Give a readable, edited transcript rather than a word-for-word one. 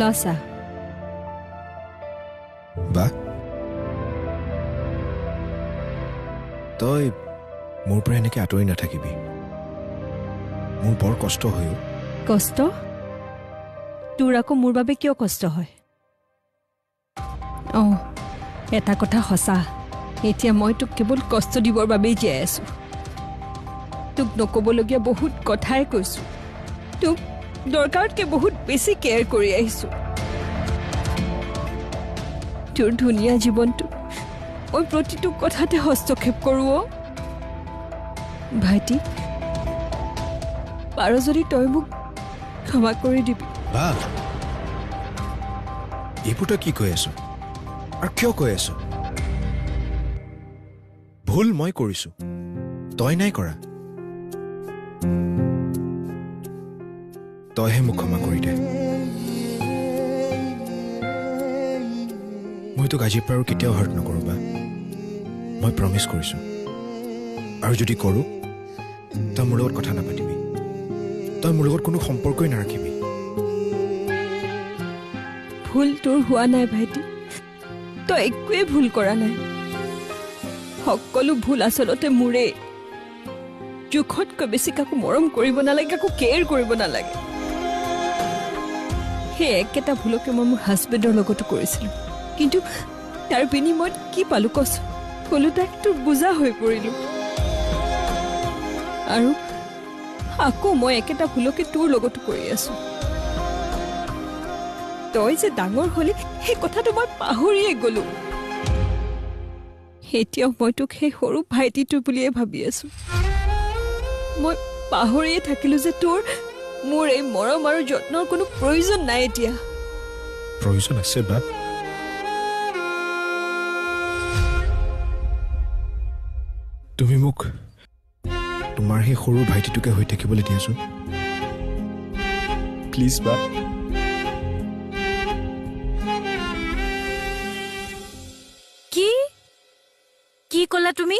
লছা বা তই মোৰ পৰা এনেকৈ আঁতৰি নাথাকিবি মোৰ বৰ কষ্ট হয় কষ্ট তোৰ আকৌ মোৰ বাবে কিয় কষ্ট হয় এটা কথা সঁচা এতিয়া মই তোক কেৱল কষ্ট দিবৰ বাবেই জীয়াই আছো তোক নক'বলগীয়া বহুত কথাই কৈছো তোক দৰকাৰতকৈ বহুত বেছি কেয়াৰ কৰি আহিছো তোৰ ধুনীয়া জীৱনটো মই প্ৰতিটো কথাতে হস্তক্ষেপ কৰোঁ ভাইটি পাৰ যদি তই মোক ক্ষমা কৰি দিবি বা এইবোৰ তই কি কৈ আছ আৰু কিয় কৈ আছ ভুল মই কৰিছো তই নাই কৰা তইহে মোক ক্ষমা কৰি দে মই তোক আজিৰ পৰা আৰু কেতিয়াও হাৰ্ট নকৰোঁ বা মই প্ৰমিছ কৰিছোঁ আৰু যদি কৰোঁ তই মোৰ লগত কথা নাপাতিবি তই মোৰ লগত কোনো সম্পৰ্কই নাৰাখিবি ভুল তোৰ হোৱা নাই ভাইটি তই একোৱেই ভুল কৰা নাই সকলো ভুল আচলতে মোৰেই জোখতকৈ বেছি কাকো মৰম কৰিব নালাগে কাকো কেয়াৰ কৰিব নালাগে সেই একেটা ভুলকে মই মোৰ হাজবেণ্ডৰ লগতো কৰিছিলোঁ কিন্তু তাৰ বিনিময়ত কি পালোঁ কচোন ওলোটাই তোৰ বোজা হৈ পৰিলোঁ আৰু আকৌ মই একেটা ভুলকে তোৰ লগতো কৰি আছো তই যে ডাঙৰ হলি সেই কথাটো মই পাহৰিয়ে গলো এতিয়াও মই তোক সেই সৰু ভাইটিটো বুলিয়ে ভাবি আছো মই পাহৰিয়ে থাকিলো যে তোৰ মোৰ এই মৰম আৰু যত্নৰ কোনো প্ৰয়োজন নাই এতিয়া প্ৰয়োজন আছে বা তুমি মোক তোমাৰ সেই সৰু ভাইটিটোকে হৈ থাকিবলৈ দিয়াচোন প্লিজ বা কি কি ক'লা তুমি